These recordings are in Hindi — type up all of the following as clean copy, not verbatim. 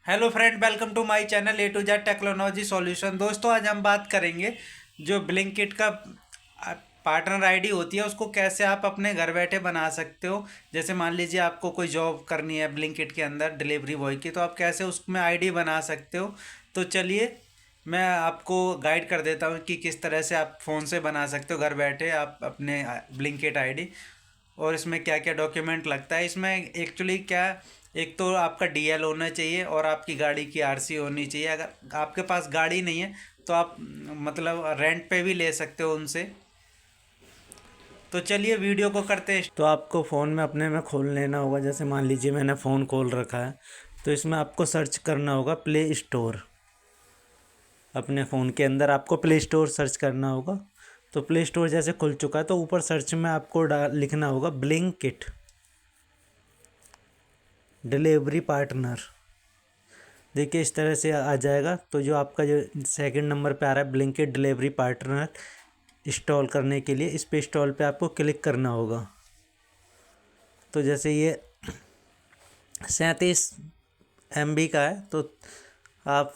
Hello friend, welcome to my channel A to Z technology solution. दोस्तों, आज हम बात करेंगे जो ब्लिंकिट का पार्टनर आईडी होती है उसको कैसे आप अपने घर बैठे बना सकते हो। जैसे मान लीजिए आपको कोई जॉब करनी है ब्लिंकिट के अंदर डिलीवरी बॉय की, तो आप कैसे उसमें आईडी बना सकते हो। तो चलिए मैं आपको गाइड कर देता हूँ कि किस तरह से आप फ़ोन से बना सकते हो घर बैठे आप अपने ब्लिंकिट आईडी। और इसमें क्या क्या डॉक्यूमेंट लगता है, इसमें एक्चुअली क्या, एक तो आपका डीएल होना चाहिए और आपकी गाड़ी की आरसी होनी चाहिए। अगर आपके पास गाड़ी नहीं है तो आप मतलब रेंट पे भी ले सकते हो उनसे। तो चलिए वीडियो को करते हैं। तो आपको फ़ोन में अपने में खोल लेना होगा। जैसे मान लीजिए मैंने फ़ोन खोल रखा है, तो इसमें आपको सर्च करना होगा प्ले स्टोर। अपने फ़ोन के अंदर आपको प्ले स्टोर सर्च करना होगा। तो प्ले स्टोर जैसे खुल चुका है तो ऊपर सर्च में आपको लिखना होगा ब्लिंकिट डिलीवरी पार्टनर। देखिए इस तरह से आ जाएगा। तो जो आपका जो सेकंड नंबर पे आ रहा है ब्लिंकिट डिलीवरी पार्टनर, इंस्टॉल करने के लिए इस पे इंस्टॉल पे आपको क्लिक करना होगा। तो जैसे ये 37 MB का है, तो आप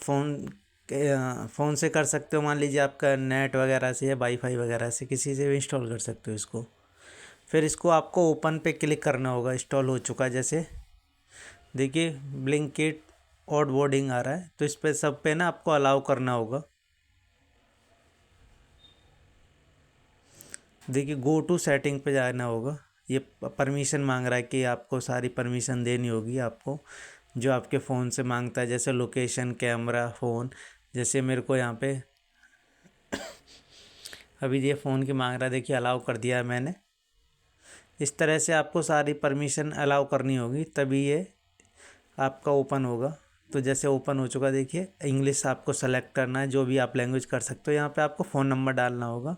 फ़ोन से कर सकते हो। मान लीजिए आपका नेट वगैरह से या वाईफाई वगैरह से किसी से भी इंस्टॉल कर सकते हो इसको। फिर इसको आपको ओपन पे क्लिक करना होगा। इंस्टॉल हो चुका है। जैसे देखिए ब्लिंकिट ऑड बोर्डिंग आ रहा है, तो इस पे सब पे ना आपको अलाउ करना होगा। देखिए गो टू सेटिंग पे जाना होगा। ये परमिशन मांग रहा है कि आपको सारी परमिशन देनी होगी आपको, जो आपके फ़ोन से मांगता है, जैसे लोकेशन, कैमरा, फ़ोन। जैसे मेरे को यहाँ पे अभी ये फ़ोन की मांग रहा है, देखिए अलाउ कर दिया है मैंने। इस तरह से आपको सारी परमिशन अलाउ करनी होगी, तभी ये आपका ओपन होगा। तो जैसे ओपन हो चुका, देखिए इंग्लिश आपको सेलेक्ट करना है, जो भी आप लैंग्वेज कर सकते हो। यहाँ पे आपको फ़ोन नंबर डालना होगा,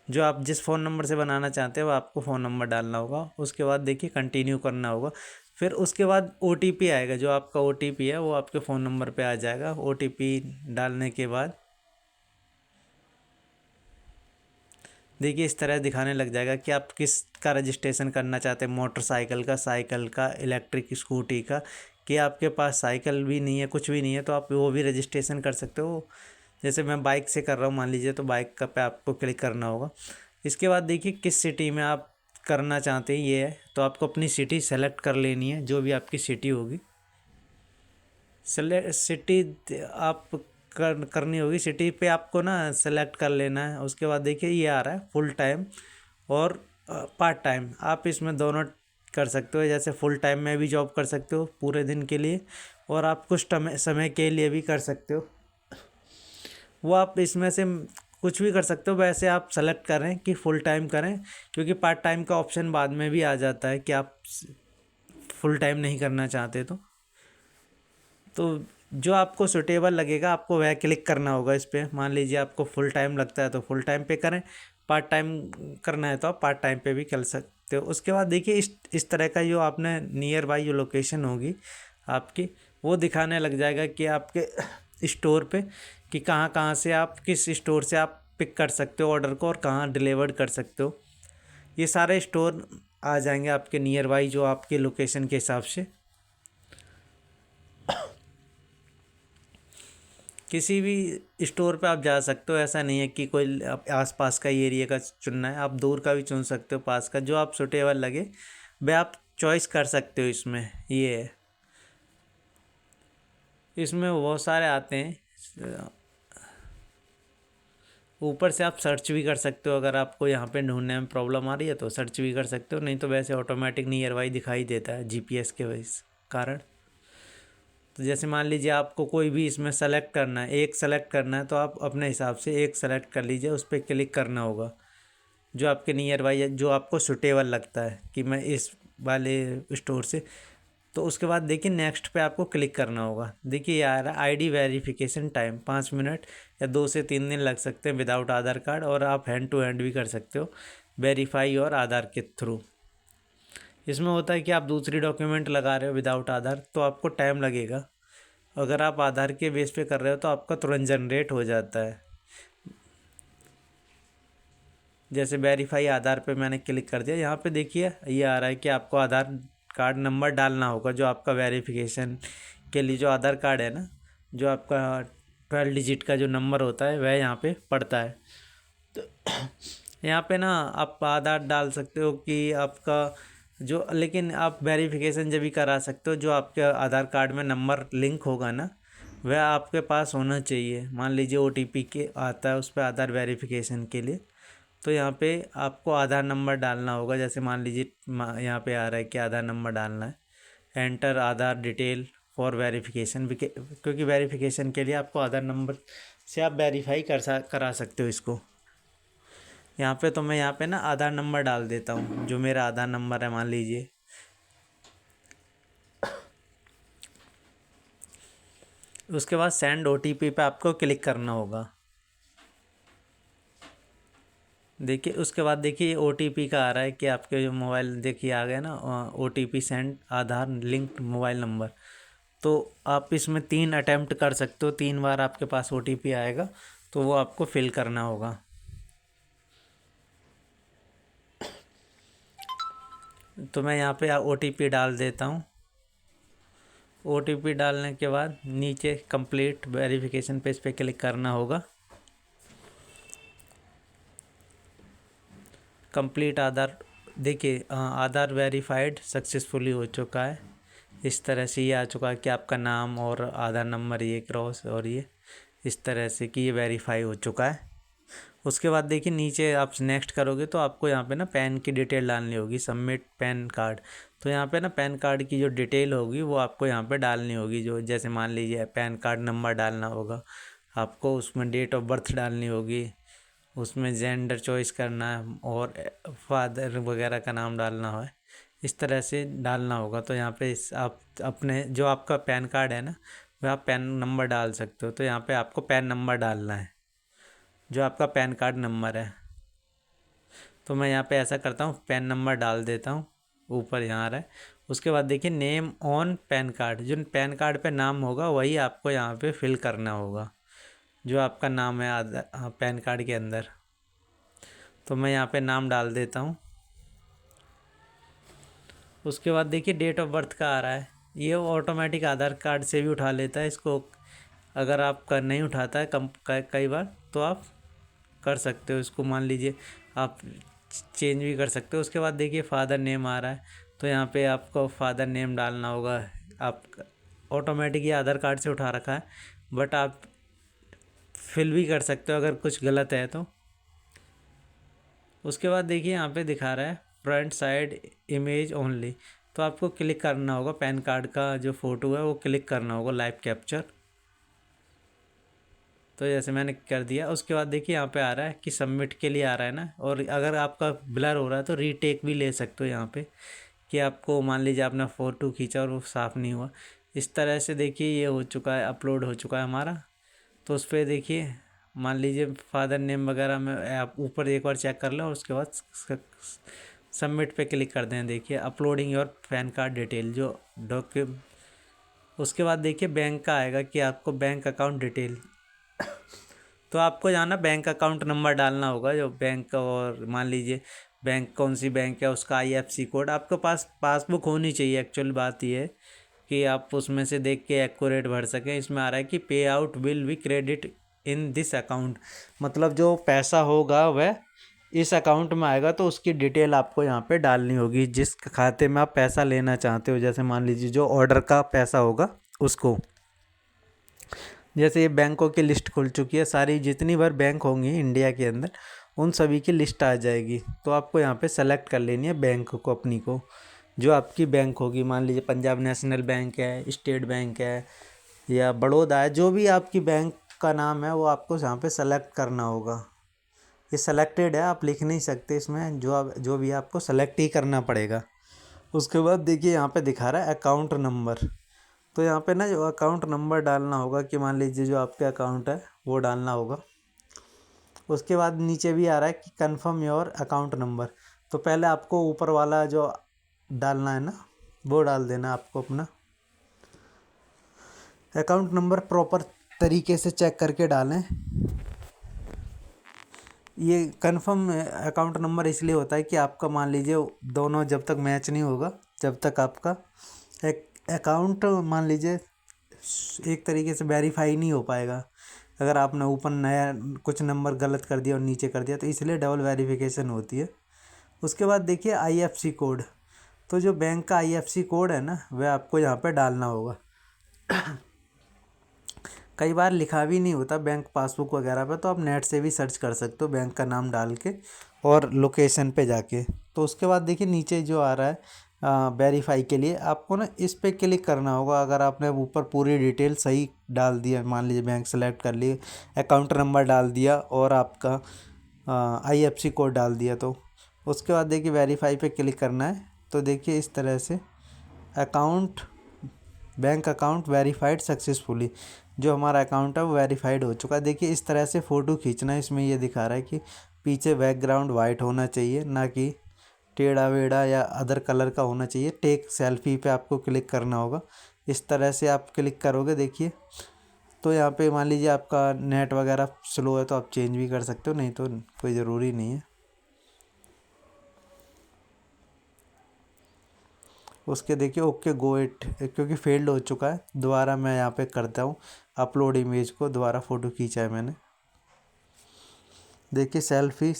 जो आप जिस फ़ोन नंबर से बनाना चाहते हो आपको फ़ोन नंबर डालना होगा। उसके बाद देखिए कंटिन्यू करना होगा। फिर उसके बाद ओटीपी आएगा, जो आपका ओटीपी है वो आपके फ़ोन नंबर पे आ जाएगा। ओटीपी डालने के बाद देखिए इस तरह दिखाने लग जाएगा कि आप किस का रजिस्ट्रेशन करना चाहते हैं, मोटरसाइकिल का, साइकिल का, इलेक्ट्रिक स्कूटी का। कि आपके पास साइकिल भी नहीं है, कुछ भी नहीं है, तो आप वो भी रजिस्ट्रेशन कर सकते हो। जैसे मैं बाइक से कर रहा हूँ मान लीजिए, तो बाइक का पे आपको क्लिक करना होगा। इसके बाद देखिए किस सिटी में आप करना चाहते हैं ये है, तो आपको अपनी सिटी सेलेक्ट कर लेनी है, जो भी आपकी सिटी होगी सेलेक्ट सिटी आप करनी होगी। सिटी पे आपको ना सेलेक्ट कर लेना है। उसके बाद देखिए ये आ रहा है फुल टाइम और पार्ट टाइम। आप इसमें दोनों कर सकते हो। जैसे फुल टाइम में भी जॉब कर सकते हो पूरे दिन के लिए, और आप कुछ समय के लिए भी कर सकते हो। वो आप इसमें से कुछ भी कर सकते हो। वैसे आप सेलेक्ट करें कि फुल टाइम करें, क्योंकि पार्ट टाइम का ऑप्शन बाद में भी आ जाता है कि आप फुल टाइम नहीं करना चाहते तो जो आपको सुटेबल लगेगा आपको वह क्लिक करना होगा इस पर। मान लीजिए आपको फुल टाइम लगता है तो फुल टाइम पे करें, पार्ट टाइम करना है तो आप पार्ट टाइम पे भी कर सकते हो। उसके बाद देखिए इस तरह का जो आपने नियर बाई जो लोकेशन होगी आपकी, वो दिखाने लग जाएगा कि आपके स्टोर पे कि कहाँ कहाँ से आप किस स्टोर से आप पिक कर सकते हो ऑर्डर को, और कहाँ डिलीवर्ड कर सकते हो। ये सारे स्टोर आ जाएंगे आपके नियर बाई, जो आपके लोकेशन के हिसाब से। किसी भी स्टोर पे आप जा सकते हो। ऐसा नहीं है कि कोई आसपास का ही एरिया का चुनना है, आप दूर का भी चुन सकते हो, पास का, जो आप सुटेबल लगे वह आप चॉइस कर सकते हो। इसमें ये है, इसमें बहुत सारे आते हैं। ऊपर से आप सर्च भी कर सकते हो। अगर आपको यहाँ पे ढूंढने में प्रॉब्लम आ रही है तो सर्च भी कर सकते हो, नहीं तो वैसे ऑटोमेटिक नियर बाई दिखाई देता है जीपीएस के वजह कारण। तो जैसे मान लीजिए आपको कोई भी इसमें सेलेक्ट करना है, एक सेलेक्ट करना है, तो आप अपने हिसाब से एक सेलेक्ट कर लीजिए, उस पर क्लिक करना होगा, जो आपके नियर बाई जो आपको सुटेबल लगता है कि मैं इस वाले स्टोर से। तो उसके बाद देखिए नेक्स्ट पे आपको क्लिक करना होगा। देखिए ये आ रहा है आईडी वेरिफिकेशन टाइम 5 मिनट या 2 से 3 दिन लग सकते हैं विदाउट आधार कार्ड, और आप हैंड टू हैंड भी कर सकते हो वेरीफाई और आधार के थ्रू। इसमें होता है कि आप दूसरी डॉक्यूमेंट लगा रहे हो विदाउट आधार तो आपको टाइम लगेगा। अगर आप आधार के बेस पे कर रहे हो तो आपका तुरंत जनरेट हो जाता है। जैसे वेरीफाई आधार पे मैंने क्लिक कर दिया, यहाँ पे देखिए ये आ रहा है कि आपको आधार कार्ड नंबर डालना होगा, जो आपका वेरिफिकेशन के लिए जो आधार कार्ड है ना, जो आपका 12 डिजिट का जो नंबर होता है वह यहाँ पे पड़ता है। तो यहाँ पे ना आप आधार डाल सकते हो कि आपका जो, लेकिन आप वेरिफिकेशन जब भी करा सकते हो, जो आपके आधार कार्ड में नंबर लिंक होगा ना वह आपके पास होना चाहिए। मान लीजिए OTP के आता है उस पर आधार वेरिफिकेशन के लिए, तो यहाँ पे आपको आधार नंबर डालना होगा। जैसे मान लीजिए यहाँ पे आ रहा है कि आधार नंबर डालना है, enter Aadhaar detail for verification, क्योंकि वेरिफिकेशन के लिए आपको आधार नंबर से आप वेरीफाई करा सकते हो इसको। यहाँ पे तो मैं यहाँ पे ना आधार नंबर डाल देता हूँ, जो मेरा आधार नंबर है मान लीजिए। उसके बाद सेंड OTP पे आपको क्लिक करना होगा। देखिए उसके बाद देखिए OTP का आ रहा है कि आपके जो मोबाइल देखिए आ गया ना, OTP सेंड आधार लिंक्ड मोबाइल नंबर। तो आप इसमें 3 अटैम्प्ट कर सकते हो, 3 बार आपके पास OTP आएगा, तो वो आपको फिल करना होगा। तो मैं यहाँ पे OTP डाल देता हूँ। OTP डालने के बाद नीचे कंप्लीट वेरिफिकेशन पेज पे क्लिक करना होगा। कंप्लीट आधार, देखिए आधार वेरीफाइड सक्सेसफुली हो चुका है। इस तरह से ये आ चुका है कि आपका नाम और आधार नंबर ये क्रॉस, और ये इस तरह से कि ये वेरीफाई हो चुका है। उसके बाद देखिए नीचे आप नेक्स्ट करोगे तो आपको यहाँ पे ना पैन की डिटेल डालनी होगी, सबमिट पैन कार्ड। तो यहाँ पे ना पैन कार्ड की जो डिटेल होगी वो आपको यहाँ पे डालनी होगी। जो जैसे मान लीजिए पैन कार्ड नंबर डालना होगा आपको, उसमें डेट ऑफ बर्थ डालनी होगी, उसमें जेंडर चॉइस करना है, और फादर वगैरह का नाम डालना है, इस तरह से डालना होगा। तो यहाँ पे आप अपने जो आपका पैन कार्ड है ना वह आप पैन नंबर डाल सकते हो। तो यहाँ पे आपको पैन नंबर डालना है, जो आपका पैन कार्ड नंबर है। तो मैं यहाँ पे ऐसा करता हूँ, पैन नंबर डाल देता हूँ, ऊपर यहाँ आ रहा है। उसके बाद देखिए नेम ऑन पैन कार्ड, जो पैन कार्ड पे नाम होगा वही आपको यहाँ पे फिल करना होगा, जो आपका नाम है पैन कार्ड के अंदर। तो मैं यहाँ पे नाम डाल देता हूँ। उसके बाद देखिए डेट ऑफ बर्थ का आ रहा है, ये ऑटोमेटिक आधार कार्ड से भी उठा लेता है इसको। अगर आपका नहीं उठाता है कई बार, तो आप कर सकते हो इसको, मान लीजिए आप चेंज भी कर सकते हो। उसके बाद देखिए फादर नेम आ रहा है, तो यहाँ पे आपको फादर नेम डालना होगा। आप ऑटोमेटिक ये आधार कार्ड से उठा रखा है, बट आप फिल भी कर सकते हो अगर कुछ गलत है तो। उसके बाद देखिए यहाँ पे दिखा रहा है फ्रंट साइड इमेज ओनली, तो आपको क्लिक करना होगा, पैन कार्ड का जो फ़ोटो है वो क्लिक करना होगा, लाइव कैप्चर। तो जैसे मैंने कर दिया। उसके बाद देखिए यहाँ पे आ रहा है कि सबमिट के लिए आ रहा है ना, और अगर आपका ब्लर हो रहा है तो रीटेक भी ले सकते हो यहाँ पे, कि आपको मान लीजिए आपने फ़ोटो खींचा और वो साफ़ नहीं हुआ। इस तरह से देखिए ये हो चुका है, अपलोड हो चुका है हमारा। तो उस पर देखिए मान लीजिए फादर नेम वगैरह में आप ऊपर एक बार चेक कर लें, और उसके बाद सबमिट पे क्लिक कर दें। देखिए uploading your pan card detail जो उसके बाद देखिए बैंक का आएगा कि आपको बैंक अकाउंट डिटेल, तो आपको जाना बैंक अकाउंट नंबर डालना होगा, जो बैंक, और मान लीजिए बैंक कौन सी बैंक है उसका IFSC कोड। आपके पास पासबुक होनी चाहिए। एक्चुअल बात यह है कि आप उसमें से देख के एक्यूरेट भर सकें। इसमें आ रहा है कि पे out will be credit in this account, मतलब जो पैसा होगा वह इस अकाउंट में आएगा। तो उसकी डिटेल आपको यहाँ पे डालनी होगी, जिस खाते में आप पैसा लेना चाहते हो। जैसे मान लीजिए जो ऑर्डर का पैसा होगा उसको, जैसे ये बैंकों की लिस्ट खुल चुकी है, सारी जितनी बार बैंक होंगी इंडिया के अंदर उन सभी की लिस्ट आ जाएगी। तो आपको यहाँ पे सेलेक्ट कर लेनी है बैंक को, अपनी को, जो आपकी बैंक होगी। मान लीजिए पंजाब नेशनल बैंक है, स्टेट बैंक है, या बड़ौदा है, जो भी आपकी बैंक का नाम है वो आपको यहाँ पे सेलेक्ट करना होगा। ये सेलेक्टेड है, आप लिख नहीं सकते इसमें, जो भी आपको सेलेक्ट ही करना पड़ेगा। उसके बाद देखिए यहाँ पे दिखा रहा है अकाउंट नंबर, तो यहाँ पे ना जो अकाउंट नंबर डालना होगा, कि मान लीजिए जो आपका अकाउंट है वो डालना होगा। उसके बाद नीचे भी आ रहा है कि कंफर्म योर अकाउंट नंबर, तो पहले आपको ऊपर वाला जो डालना है ना वो डाल देना आपको अपना अकाउंट नंबर, प्रॉपर तरीके से चेक करके डालें। ये कंफर्म अकाउंट नंबर इसलिए होता है कि आपका मान लीजिए दोनों जब तक मैच नहीं होगा, जब तक आपका एक अकाउंट मान लीजिए एक तरीके से वेरीफाई नहीं हो पाएगा अगर आपने ऊपर नया कुछ नंबर गलत कर दिया और नीचे कर दिया, तो इसलिए डबल वेरिफिकेशन होती है। उसके बाद देखिए आईएफसी कोड। तो जो बैंक का आईएफसी कोड है ना, वह आपको यहाँ पे डालना होगा। कई बार लिखा भी नहीं होता बैंक पासबुक वगैरह पे, तो आप नेट से भी सर्च कर सकते हो बैंक का नाम डाल के और लोकेशन पे जाके। तो उसके बाद देखिए नीचे जो आ रहा है वेरीफाई के लिए, आपको ना इस पे क्लिक करना होगा। अगर आपने ऊपर पूरी डिटेल सही डाल दिया, मान लीजिए बैंक सेलेक्ट कर लिए, अकाउंट नंबर डाल दिया और आपका आईएफसी कोड डाल दिया, तो उसके बाद देखिए वेरीफाई पे क्लिक करना है। तो देखिए इस तरह से account, bank account verified successfully, जो हमारा अकाउंट है वो वेरीफाइड हो चुका है। देखिए इस तरह से फ़ोटो खींचना है। इसमें ये दिखा रहा है कि पीछे बैकग्राउंड वाइट होना चाहिए, ना कि टेढ़ा वेढ़ा या अदर कलर का होना चाहिए। टेक सेल्फी पे आपको क्लिक करना होगा। इस तरह से आप क्लिक करोगे देखिए, तो यहाँ पे मान लीजिए आपका नेट वगैरह स्लो है तो आप चेंज भी कर सकते हो, नहीं तो कोई ज़रूरी नहीं है। उसके देखिए ओके गो इट, क्योंकि फेल्ड हो चुका है। दोबारा मैं यहाँ पे करता हूँ अपलोड इमेज को, दोबारा फ़ोटो खींचा है मैंने। देखिए सेल्फी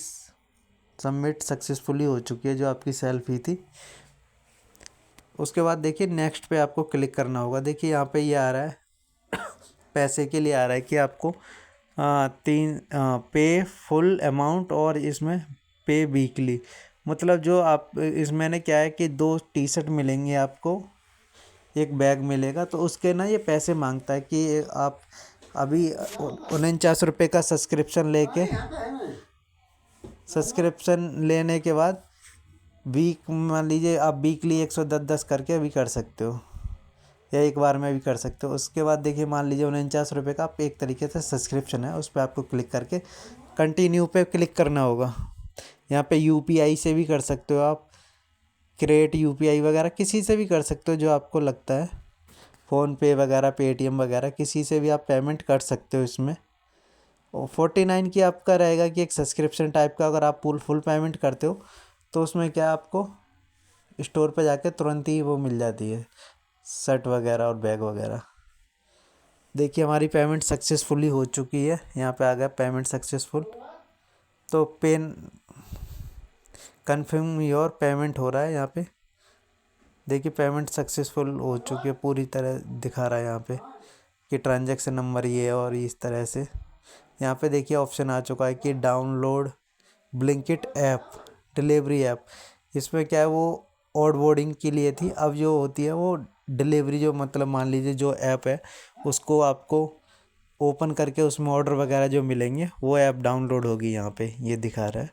सबमिट सक्सेसफुली हो चुकी है, जो आपकी सेल्फी थी। उसके बाद देखिए नेक्स्ट पे आपको क्लिक करना होगा। देखिए यहाँ पे ये आ रहा है पैसे के लिए आ रहा है कि आपको पे फुल अमाउंट और इसमें पे वीकली, मतलब जो आप इसमें ने क्या है कि 2 टी शर्ट मिलेंगे आपको, एक बैग मिलेगा, तो उसके ना ये पैसे मांगता है कि आप अभी 49 रुपये का सब्सक्रिप्शन लेने के बाद वीक, मान लीजिए आप वीकली 110 करके अभी कर सकते हो, या एक बार में भी कर सकते हो। उसके बाद देखिए मान लीजिए 49 रुपये का आप एक तरीके से सब्सक्रिप्शन है, उस पर आपको क्लिक करके कंटिन्यू पे क्लिक करना होगा। यहाँ पे यूपीआई से भी कर सकते हो आप, क्रिएट यूपीआई वगैरह किसी से भी कर सकते हो जो आपको लगता है, फ़ोन पे वगैरह, पेटीएम वगैरह किसी से भी आप पेमेंट कर सकते हो इसमें। और 49 की आपका रहेगा कि एक सब्सक्रिप्शन टाइप का, अगर आप फुल पेमेंट करते हो तो उसमें क्या आपको स्टोर पे जाके तुरंत ही वो मिल जाती है, शर्ट वगैरह और बैग वगैरह। देखिए हमारी पेमेंट सक्सेसफुली हो चुकी है, यहाँ पे आ गया पेमेंट सक्सेसफुल। तो पेन कन्फर्म योर पेमेंट हो रहा है यहाँ पे। देखिए पेमेंट सक्सेसफुल हो चुकी है, पूरी तरह दिखा रहा है यहाँ पे कि ट्रांजैक्शन नंबर ये है, और इस तरह से यहाँ पे देखिए ऑप्शन आ चुका है कि download Blinkit app delivery app. इसमें क्या है, वो ऑड बोर्डिंग के लिए थी, अब जो होती है वो डिलीवरी, जो मतलब मान लीजिए जो ऐप है उसको आपको ओपन करके उसमें ऑर्डर वगैरह जो मिलेंगे वो ऐप डाउनलोड होगी, यहाँ पे ये दिखा रहा है।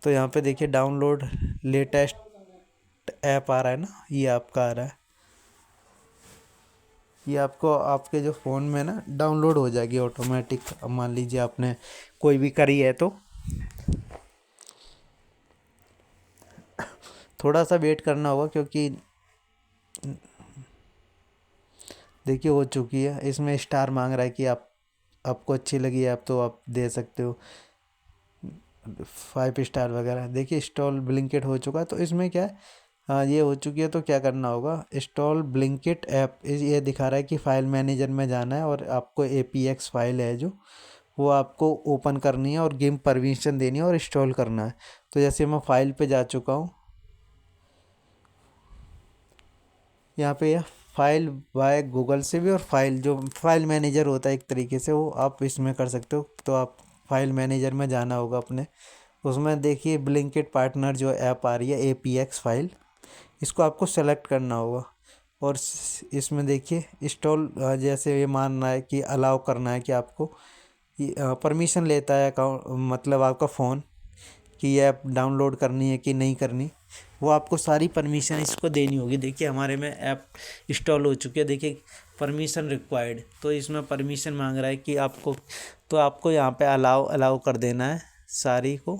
तो यहाँ पे देखिए डाउनलोड लेटेस्ट ऐप आ रहा है ना, ये आपका आ रहा है, ये आपको आपके जो फ़ोन में ना डाउनलोड हो जाएगी ऑटोमेटिक। अब मान लीजिए आपने कोई भी करी है तो थोड़ा सा वेट करना होगा, क्योंकि देखिए हो चुकी है। इसमें स्टार मांग रहा है कि आप, आपको अच्छी लगी ऐप तो आप दे सकते हो 5 स्टार वगैरह। देखिए इंस्टॉल ब्लिंकिट हो चुका है, तो इसमें क्या है, हाँ ये हो चुकी है। तो क्या करना होगा, इंस्टॉल ब्लिंकिट ऐप, ये दिखा रहा है कि फाइल मैनेजर में जाना है और आपको APX फाइल है जो वो आपको ओपन करनी है और गिव परमिशन देनी है और इंस्टॉल करना है। तो जैसे मैं फाइल पे जा चुका हूँ, यहाँ पे यह फाइल बाय गूगल से भी, और फाइल जो फाइल मैनेजर होता है एक तरीके से, वो आप इसमें कर सकते हो। तो आप फाइल मैनेजर में जाना होगा अपने, उसमें देखिए ब्लिंकिट पार्टनर जो ऐप आ रही है APX फाइल, इसको आपको सेलेक्ट करना होगा। और इसमें देखिए इंस्टॉल, जैसे ये मानना है कि अलाउ करना है कि आपको परमिशन लेता है अकाउंट, मतलब आपका फ़ोन, कि ये ऐप डाउनलोड करनी है कि नहीं करनी, वो आपको सारी परमिशन इसको देनी होगी। देखिए हमारे में ऐप इंस्टॉल हो चुकी है, देखिए परमिशन रिक्वायर्ड, तो इसमें परमिशन मांग रहा है कि आपको, तो आपको यहाँ पे अलाउ अलाउ कर देना है सारी को,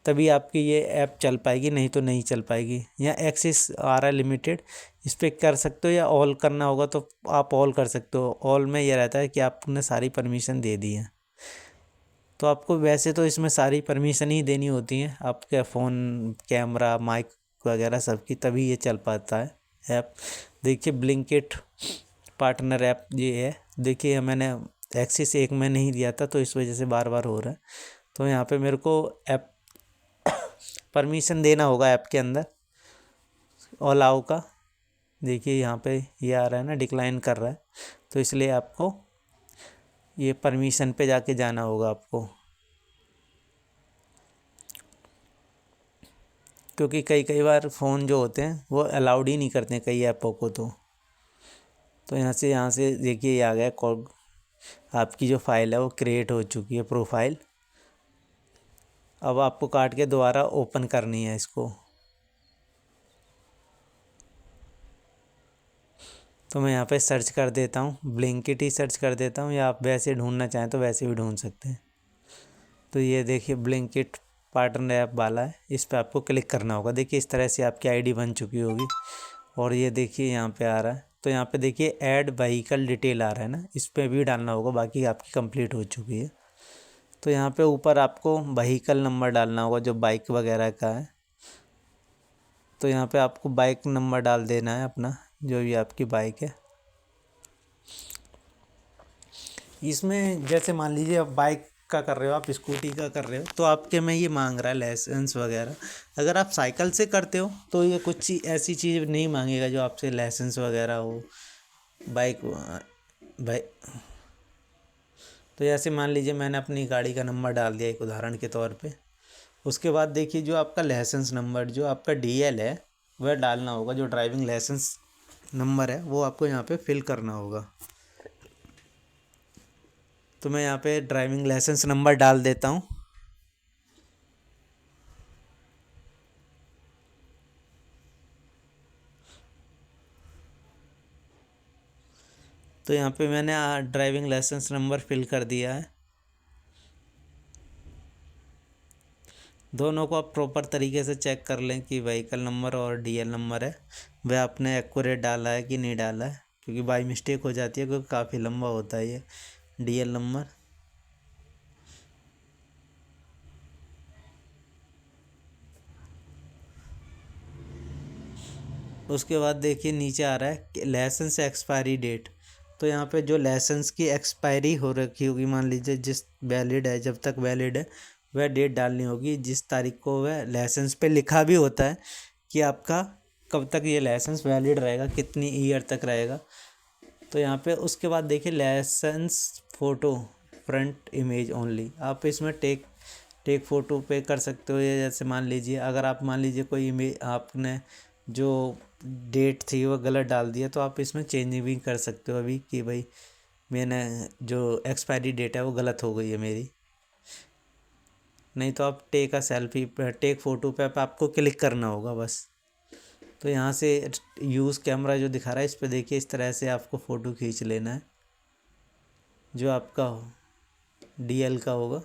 तभी आपकी ये ऐप चल पाएगी, नहीं तो नहीं चल पाएगी। या एक्सेस आ रहा है लिमिटेड, इस पर कर सकते हो, या ऑल करना होगा तो आप ऑल कर सकते हो। ऑल में ये रहता है कि आपने सारी परमिशन दे दी है। तो आपको वैसे तो इसमें सारी परमिशन ही देनी होती हैं, आपके फ़ोन, कैमरा, माइक वगैरह सबकी, तभी ये चल पाता है ऐप। देखिए ब्लिंकिट पार्टनर ऐप ये है। देखिए मैंने एक्सिस एक में नहीं दिया था तो इस वजह से बार बार हो रहा है। तो यहाँ पे मेरे को ऐप परमिशन देना होगा ऐप के अंदर अलाउ का। देखिए यहाँ पे ये आ रहा है ना, डिक्लाइन कर रहा है, तो इसलिए आपको ये परमिशन पे जाके जाना होगा आपको, क्योंकि कई कई बार फ़ोन जो होते हैं वो अलाउड ही नहीं करते हैं कई ऐपों को। तो यहाँ से देखिए ये आ गया कॉल, आपकी जो फाइल है वो क्रिएट हो चुकी है प्रोफाइल। अब आपको काट के दोबारा ओपन करनी है इसको। तो मैं यहाँ पे सर्च कर देता हूँ, ब्लिंकिट ही सर्च कर देता हूँ, या आप वैसे ढूंढना चाहें तो वैसे भी ढूंढ सकते हैं। तो ये देखिए ब्लिंकिट पार्टनर ऐप वाला है, इस पर आपको क्लिक करना होगा। देखिए इस तरह से आपकी आईडी बन चुकी होगी। और ये देखिए यहाँ पे आ रहा है, तो यहाँ पे देखिए ऐड व्हीकल डिटेल आ रहा है ना, इस पर भी डालना होगा, बाकी आपकी कंप्लीट हो चुकी है। तो यहाँ पे ऊपर आपको व्हीकल नंबर डालना होगा जो बाइक वगैरह का है। तो यहाँ पे आपको बाइक नंबर डाल देना है अपना, जो भी आपकी बाइक है। इसमें जैसे मान लीजिए आप बाइक का कर रहे हो, आप स्कूटी का कर रहे हो, तो आपके में ये मांग रहा है लाइसेंस वगैरह। अगर आप साइकिल से करते हो तो ये कुछ ऐसी चीज़ नहीं मांगेगा जो आपसे लाइसेंस वगैरह हो। बाइक भाई, तो जैसे मान लीजिए मैंने अपनी गाड़ी का नंबर डाल दिया एक उदाहरण के तौर पे। उसके बाद देखिए जो आपका लाइसेंस नंबर, जो आपका डीएल है, वह डालना होगा। जो ड्राइविंग लाइसेंस नंबर है वो आपको यहाँ पे फिल करना होगा। तो मैं यहाँ पे ड्राइविंग लाइसेंस नंबर डाल देता हूँ। तो यहाँ पे मैंने ड्राइविंग लाइसेंस नंबर फिल कर दिया है। दोनों को आप प्रॉपर तरीके से चेक कर लें कि व्हीकल नंबर और डीएल नंबर है वह आपने एक्यूरेट डाला है कि नहीं डाला है, क्योंकि बाई मिस्टेक हो जाती है, क्योंकि काफ़ी लंबा होता है ये डीएल नंबर। उसके बाद देखिए नीचे आ रहा है लाइसेंस एक्सपायरी डेट। तो यहाँ पे जो लाइसेंस की एक्सपायरी हो रखी होगी, मान लीजिए जिस वैलिड है, जब तक वैलिड है वह डेट डालनी होगी, जिस तारीख को वह लाइसेंस पे लिखा भी होता है कि आपका कब तक ये लाइसेंस वैलिड रहेगा, कितनी ईयर तक रहेगा। तो यहाँ पे उसके बाद देखिए license photo front image only, आप इसमें टेक टेक फ़ोटो पे कर सकते हो। या जैसे मान लीजिए अगर आप मान लीजिए कोई इमेज आपने जो डेट थी वो गलत डाल दिया, तो आप इसमें चेंज भी कर सकते हो अभी कि भाई मैंने जो एक्सपायरी डेट है वो गलत हो गई है मेरी। नहीं तो आप take a selfie take photo पे आपको क्लिक करना होगा बस। तो यहाँ से यूज़ कैमरा जो दिखा रहा है इस पर देखिए, इस तरह से आपको फ़ोटो खींच लेना है जो आपका डीएल का होगा।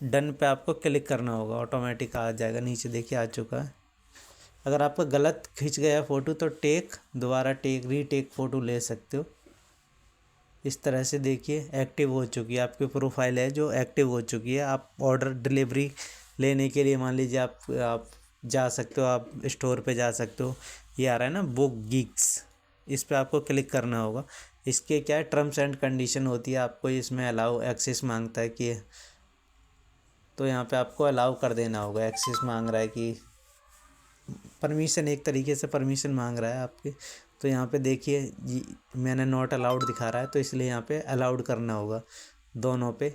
डन पे आपको क्लिक करना होगा, ऑटोमेटिक आ जाएगा। नीचे देखिए आ चुका है। अगर आपका गलत खिंच गया फ़ोटो तो दोबारा रीटेक फ़ोटो ले सकते हो। इस तरह से देखिए एक्टिव हो चुकी है आपकी प्रोफाइल, है जो एक्टिव हो चुकी है। आप ऑर्डर डिलीवरी लेने के लिए मान लीजिए आप जा सकते हो, आप स्टोर पे जा सकते हो। ये आ रहा है ना बुक गीक्स, इस पे आपको क्लिक करना होगा। इसके क्या है टर्म्स एंड कंडीशन होती है, आपको इसमें अलाउ एक्सेस मांगता है कि, तो यहाँ पे आपको अलाउ कर देना होगा। एक्सेस मांग रहा है कि परमिशन, एक तरीके से परमिशन मांग रहा है आपके। तो यहाँ पे देखिए मैंने नॉट अलाउड दिखा रहा है, तो इसलिए यहाँ पे अलाउड करना होगा दोनों पे,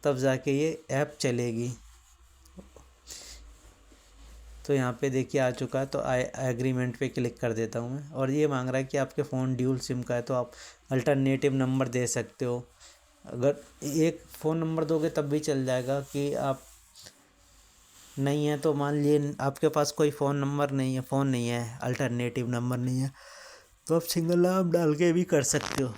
तब जाके ये ऐप चलेगी। तो यहाँ पे देखिए आ चुका है, तो एग्रीमेंट पे क्लिक कर देता हूँ मैं। और ये मांग रहा है कि आपके फ़ोन ड्यूल सिम का है, तो आप अल्टरनेटिव नंबर दे सकते हो। अगर एक फ़ोन नंबर दोगे तब भी चल जाएगा, कि आप नहीं है तो मान लीजिए आपके पास कोई फ़ोन नहीं है, अल्टरनेटिव नंबर नहीं है, तो आप सिंगल नाम डाल के भी कर सकते हो।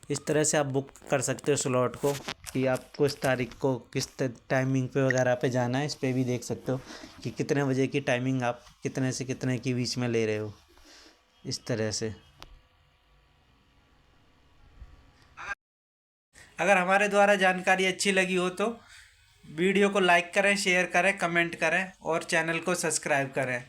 इस तरह से आप बुक कर सकते हो स्लॉट को, कि आपको इस तारीख को किस टाइमिंग पे वगैरह पे जाना है। इस पे भी देख सकते हो कि कितने बजे की टाइमिंग आप कितने से कितने के बीच में ले रहे हो, इस तरह से। अगर हमारे द्वारा जानकारी अच्छी लगी हो तो वीडियो को लाइक करें, शेयर करें, कमेंट करें और चैनल को सब्सक्राइब करें।